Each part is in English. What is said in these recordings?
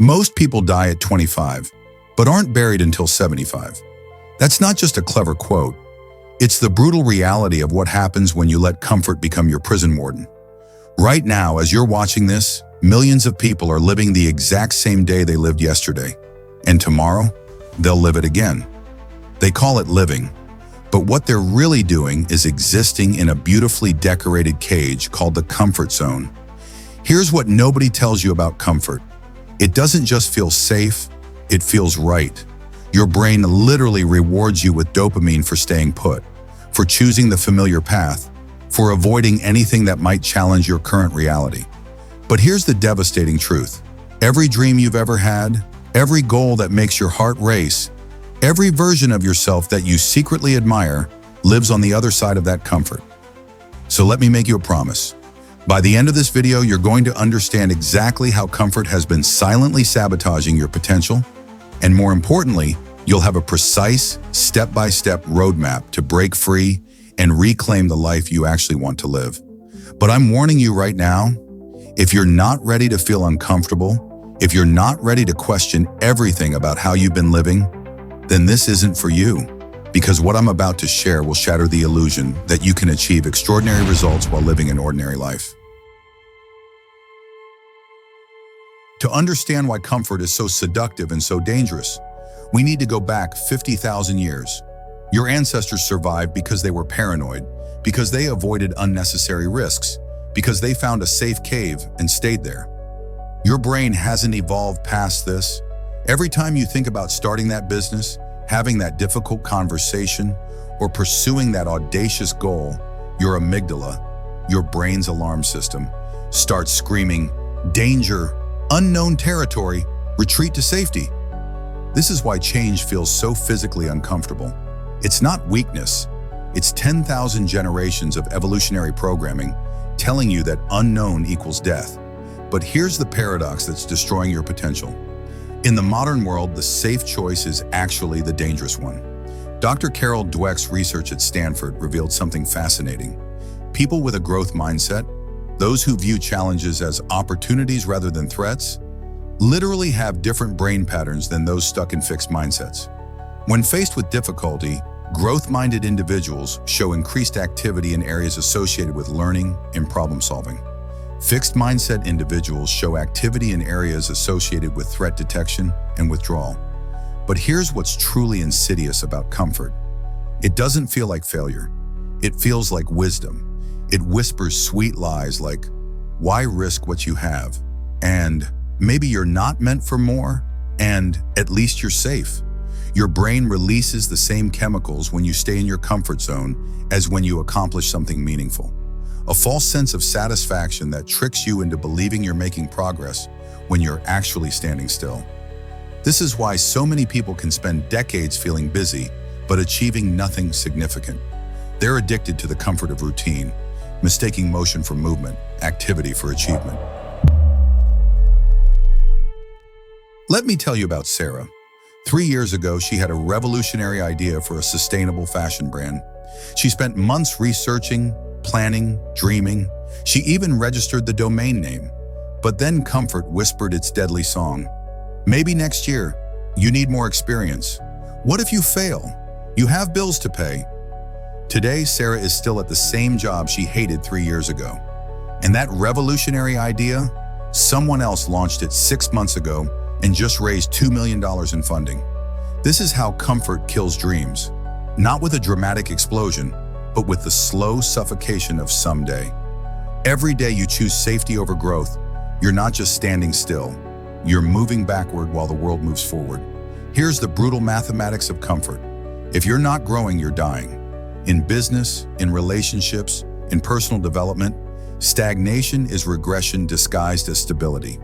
Most people die at 25, but aren't buried until 75. That's not just a clever quote. It's the brutal reality of what happens when you let comfort become your prison warden. Right now, as you're watching this, millions of people are living the exact same day they lived yesterday. And tomorrow, they'll live it again. They call it living, but what they're really doing is existing in a beautifully decorated cage called the comfort zone. Here's what nobody tells you about comfort. It doesn't just feel safe, it feels right. Your brain literally rewards you with dopamine for staying put, for choosing the familiar path, for avoiding anything that might challenge your current reality. But here's the devastating truth. Every dream you've ever had, every goal that makes your heart race, every version of yourself that you secretly admire lives on the other side of that comfort. So let me make you a promise. By the end of this video, you're going to understand exactly how comfort has been silently sabotaging your potential, and more importantly, you'll have a precise, step-by-step roadmap to break free and reclaim the life you actually want to live. But I'm warning you right now, if you're not ready to feel uncomfortable, if you're not ready to question everything about how you've been living, then this isn't for you. Because what I'm about to share will shatter the illusion that you can achieve extraordinary results while living an ordinary life. To understand why comfort is so seductive and so dangerous, we need to go back 50,000 years. Your ancestors survived because they were paranoid, because they avoided unnecessary risks, because they found a safe cave and stayed there. Your brain hasn't evolved past this. Every time you think about starting that business, having that difficult conversation, or pursuing that audacious goal, your amygdala, your brain's alarm system, starts screaming, "Danger, unknown territory, retreat to safety." This is why change feels so physically uncomfortable. It's not weakness. It's 10,000 generations of evolutionary programming telling you that unknown equals death. But here's the paradox that's destroying your potential. In the modern world, the safe choice is actually the dangerous one. Dr. Carol Dweck's research at Stanford revealed something fascinating. People with a growth mindset, those who view challenges as opportunities rather than threats, literally have different brain patterns than those stuck in fixed mindsets. When faced with difficulty, growth-minded individuals show increased activity in areas associated with learning and problem-solving. Fixed mindset individuals show activity in areas associated with threat detection and withdrawal. But here's what's truly insidious about comfort. It doesn't feel like failure. It feels like wisdom. It whispers sweet lies like, "Why risk what you have?" And "Maybe you're not meant for more," and "At least you're safe." Your brain releases the same chemicals when you stay in your comfort zone as when you accomplish something meaningful. A false sense of satisfaction that tricks you into believing you're making progress when you're actually standing still. This is why so many people can spend decades feeling busy, but achieving nothing significant. They're addicted to the comfort of routine, mistaking motion for movement, activity for achievement. Let me tell you about Sarah. 3 years ago, she had a revolutionary idea for a sustainable fashion brand. She spent months researching, planning, dreaming. She even registered the domain name. But then comfort whispered its deadly song. "Maybe next year. You need more experience. What if you fail? You have bills to pay." Today, Sarah is still at the same job she hated 3 years ago. And that revolutionary idea, someone else launched it 6 months ago and just raised $2 million in funding. This is how comfort kills dreams. Not with a dramatic explosion, but with the slow suffocation of someday. Every day you choose safety over growth, you're not just standing still. You're moving backward while the world moves forward. Here's the brutal mathematics of comfort. If you're not growing, you're dying. In business, in relationships, in personal development, stagnation is regression disguised as stability.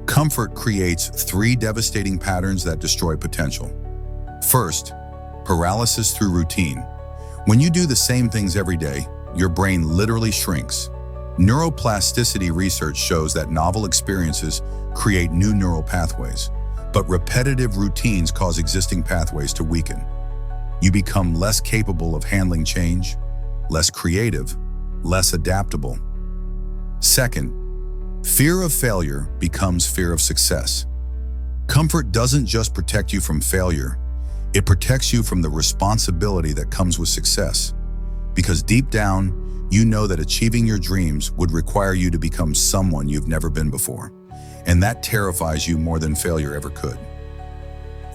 Comfort creates 3 devastating patterns that destroy potential. First, paralysis through routine. When you do the same things every day, your brain literally shrinks. Neuroplasticity research shows that novel experiences create new neural pathways, but repetitive routines cause existing pathways to weaken. You become less capable of handling change, less creative, less adaptable. Second, fear of failure becomes fear of success. Comfort doesn't just protect you from failure, it protects you from the responsibility that comes with success. Because deep down, you know that achieving your dreams would require you to become someone you've never been before. And that terrifies you more than failure ever could.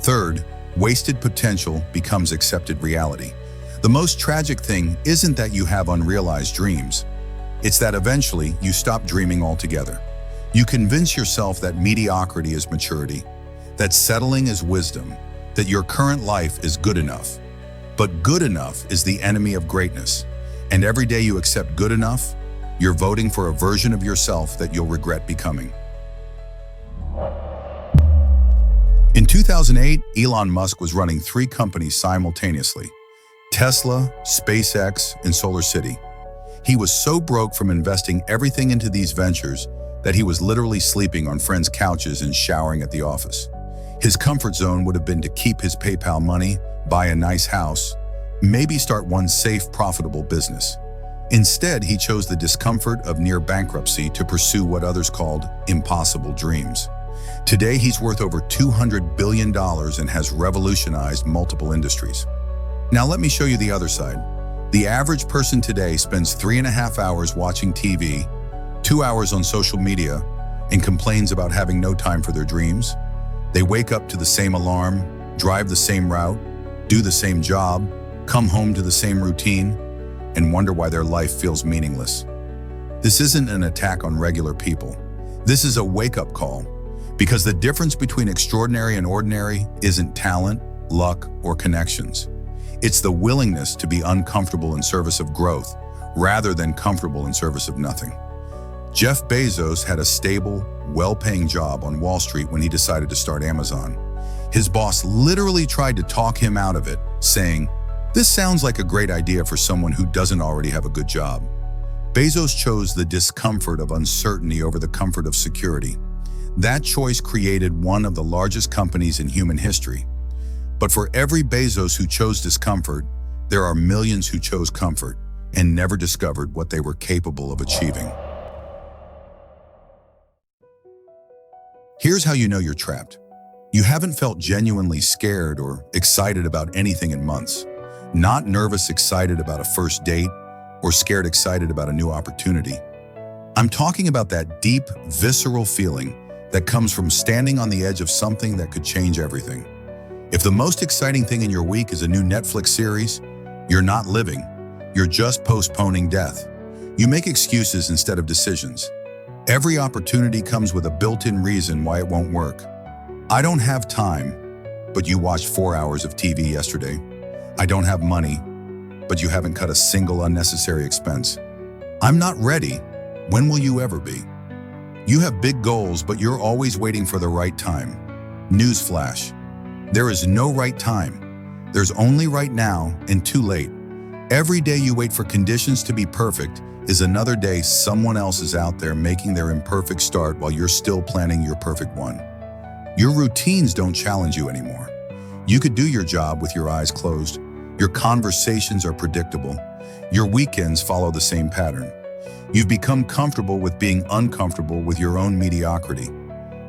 Third, wasted potential becomes accepted reality. The most tragic thing isn't that you have unrealized dreams. It's that eventually you stop dreaming altogether. You convince yourself that mediocrity is maturity, that settling is wisdom, that your current life is good enough. But good enough is the enemy of greatness. And every day you accept good enough, you're voting for a version of yourself that you'll regret becoming. In 2008, Elon Musk was running 3 companies simultaneously: Tesla, SpaceX, and SolarCity. He was so broke from investing everything into these ventures that he was literally sleeping on friends' couches and showering at the office. His comfort zone would have been to keep his PayPal money, buy a nice house, maybe start one safe, profitable business. Instead, he chose the discomfort of near bankruptcy to pursue what others called impossible dreams. Today, he's worth over $200 billion and has revolutionized multiple industries. Now let me show you the other side. The average person today spends 3.5 hours watching TV, 2 hours on social media, and complains about having no time for their dreams. They wake up to the same alarm, drive the same route, do the same job, come home to the same routine, and wonder why their life feels meaningless. This isn't an attack on regular people. This is a wake-up call, because the difference between extraordinary and ordinary isn't talent, luck, or connections. It's the willingness to be uncomfortable in service of growth, rather than comfortable in service of nothing. Jeff Bezos had a stable, well-paying job on Wall Street when he decided to start Amazon. His boss literally tried to talk him out of it, saying, "This sounds like a great idea for someone who doesn't already have a good job." Bezos chose the discomfort of uncertainty over the comfort of security. That choice created one of the largest companies in human history. But for every Bezos who chose discomfort, there are millions who chose comfort and never discovered what they were capable of achieving. Here's how you know you're trapped. You haven't felt genuinely scared or excited about anything in months. Not nervous excited about a first date or scared excited about a new opportunity. I'm talking about that deep, visceral feeling that comes from standing on the edge of something that could change everything. If the most exciting thing in your week is a new Netflix series, you're not living. You're just postponing death. You make excuses instead of decisions. Every opportunity comes with a built-in reason why it won't work. I don't have time, but you watched 4 hours of TV yesterday. I don't have money, but you haven't cut a single unnecessary expense. I'm not ready. When will you ever be? You have big goals, but you're always waiting for the right time. Newsflash. There is no right time. There's only right now and too late. Every day you wait for conditions to be perfect is another day someone else is out there making their imperfect start while you're still planning your perfect one. Your routines don't challenge you anymore. You could do your job with your eyes closed. Your conversations are predictable. Your weekends follow the same pattern. You've become comfortable with being uncomfortable with your own mediocrity.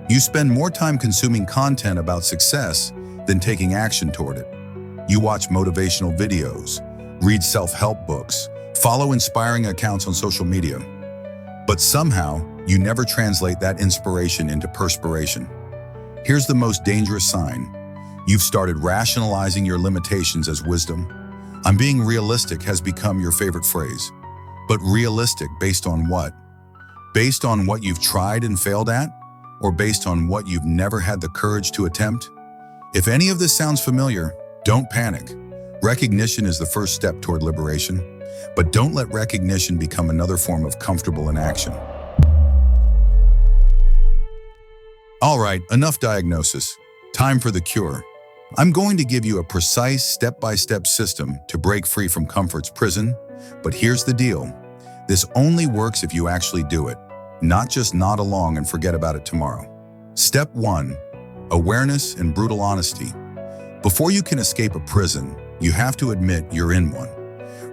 You spend more time consuming content about success than taking action toward it. You watch motivational videos, read self-help books, follow inspiring accounts on social media. But somehow, you never translate that inspiration into perspiration. Here's the most dangerous sign. You've started rationalizing your limitations as wisdom. "I'm being realistic" has become your favorite phrase. But realistic based on what? Based on what you've tried and failed at? Or based on what you've never had the courage to attempt? If any of this sounds familiar, don't panic. Recognition is the first step toward liberation. But don't let recognition become another form of comfortable inaction. All right, enough diagnosis. Time for the cure. I'm going to give you a precise step-by-step system to break free from comfort's prison. But here's the deal. This only works if you actually do it, not just nod along and forget about it tomorrow. Step 1. Awareness and brutal honesty. Before you can escape a prison, you have to admit you're in one.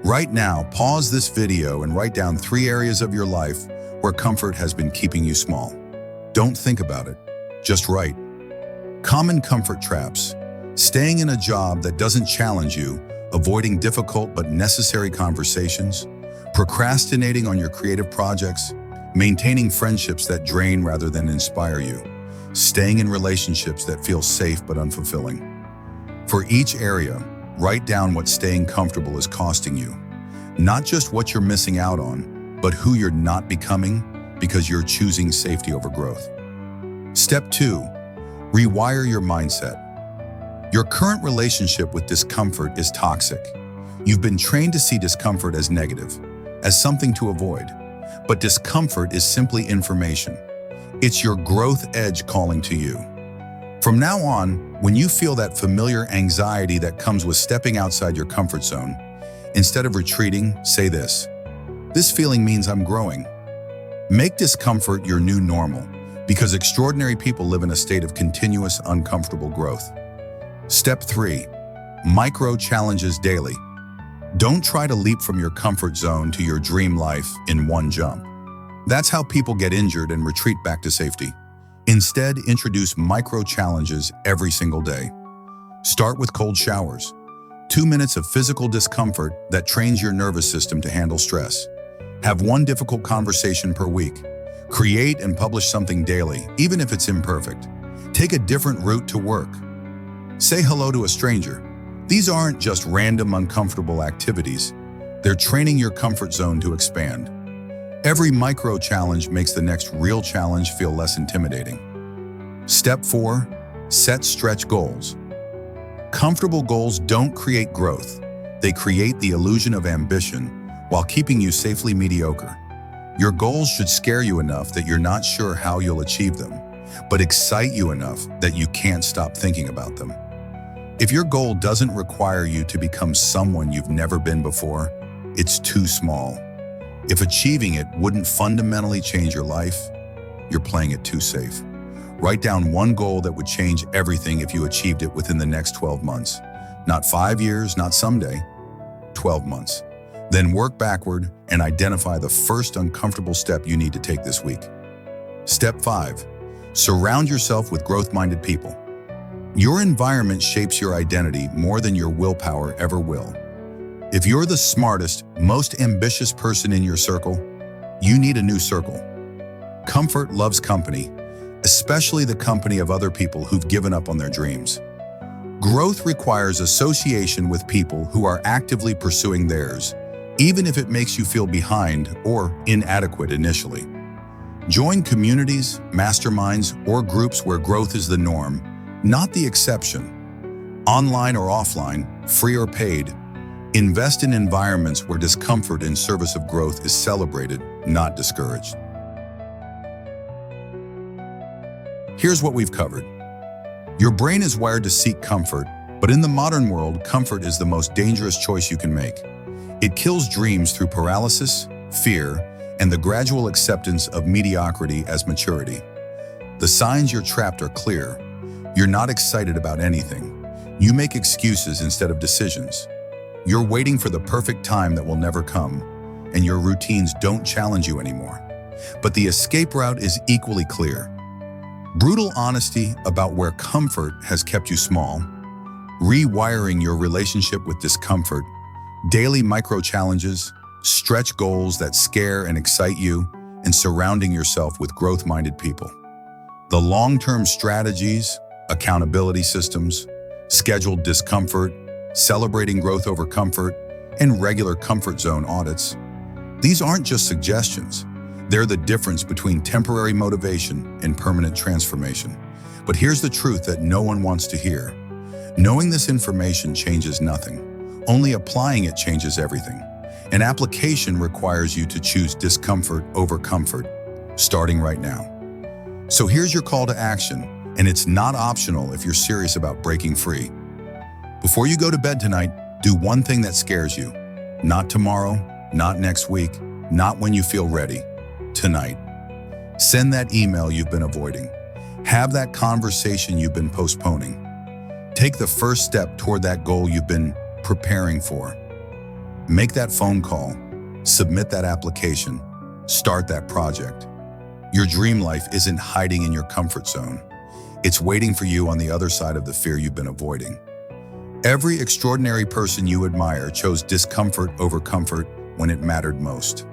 Right now, pause this video and write down 3 areas of your life where comfort has been keeping you small. Don't think about it, just write. Common comfort traps: staying in a job that doesn't challenge you, avoiding difficult but necessary conversations, procrastinating on your creative projects, maintaining friendships that drain rather than inspire you, staying in relationships that feel safe but unfulfilling. For each area, write down what staying comfortable is costing you. Not just what you're missing out on, but who you're not becoming because you're choosing safety over growth. Step 2. Rewire your mindset. Your current relationship with discomfort is toxic. You've been trained to see discomfort as negative, as something to avoid. But discomfort is simply information. It's your growth edge calling to you. From now on, when you feel that familiar anxiety that comes with stepping outside your comfort zone, instead of retreating, say this: "This feeling means I'm growing." Make discomfort your new normal, because extraordinary people live in a state of continuous, uncomfortable growth. Step 3. Micro challenges daily. Don't try to leap from your comfort zone to your dream life in one jump. That's how people get injured and retreat back to safety. Instead, introduce micro challenges every single day. Start with cold showers. 2 minutes of physical discomfort that trains your nervous system to handle stress. Have one difficult conversation per week. Create and publish something daily, even if it's imperfect. Take a different route to work. Say hello to a stranger. These aren't just random, uncomfortable activities. They're training your comfort zone to expand. Every micro challenge makes the next real challenge feel less intimidating. Step 4. Set stretch goals. Comfortable goals don't create growth. They create the illusion of ambition while keeping you safely mediocre. Your goals should scare you enough that you're not sure how you'll achieve them, but excite you enough that you can't stop thinking about them. If your goal doesn't require you to become someone you've never been before, it's too small. If achieving it wouldn't fundamentally change your life, you're playing it too safe. Write down one goal that would change everything if you achieved it within the next 12 months. Not 5 years, not someday, 12 months. Then work backward and identify the first uncomfortable step you need to take this week. Step 5. Surround yourself with growth-minded people. Your environment shapes your identity more than your willpower ever will. If you're the smartest, most ambitious person in your circle, you need a new circle. Comfort loves company, especially the company of other people who've given up on their dreams. Growth requires association with people who are actively pursuing theirs, even if it makes you feel behind or inadequate initially. Join communities, masterminds, or groups where growth is the norm, not the exception. Online or offline, free or paid, invest in environments where discomfort in service of growth is celebrated, not discouraged. Here's what we've covered. Your brain is wired to seek comfort, but in the modern world, comfort is the most dangerous choice you can make. It kills dreams through paralysis, fear, and the gradual acceptance of mediocrity as maturity. The signs you're trapped are clear. You're not excited about anything. You make excuses instead of decisions. You're waiting for the perfect time that will never come, and your routines don't challenge you anymore. But the escape route is equally clear. Brutal honesty about where comfort has kept you small, rewiring your relationship with discomfort, daily micro-challenges, stretch goals that scare and excite you, and surrounding yourself with growth-minded people. The long-term strategies, accountability systems, scheduled discomfort, celebrating growth over comfort, and regular comfort zone audits. These aren't just suggestions. They're the difference between temporary motivation and permanent transformation. But here's the truth that no one wants to hear. Knowing this information changes nothing. Only applying it changes everything. An application requires you to choose discomfort over comfort, starting right now. So here's your call to action. And it's not optional if you're serious about breaking free. Before you go to bed tonight, do one thing that scares you. Not tomorrow, not next week, not when you feel ready. Tonight. Send that email you've been avoiding. Have that conversation you've been postponing. Take the first step toward that goal you've been preparing for. Make that phone call. Submit that application. Start that project. Your dream life isn't hiding in your comfort zone. It's waiting for you on the other side of the fear you've been avoiding. Every extraordinary person you admire chose discomfort over comfort when it mattered most.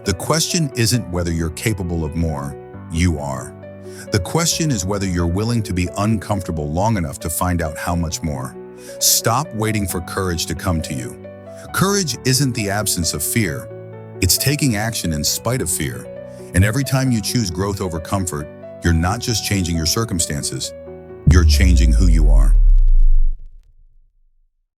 The question isn't whether you're capable of more, you are. The question is whether you're willing to be uncomfortable long enough to find out how much more. Stop waiting for courage to come to you. Courage isn't the absence of fear. It's taking action in spite of fear. And every time you choose growth over comfort, you're not just changing your circumstances, you're changing who you are.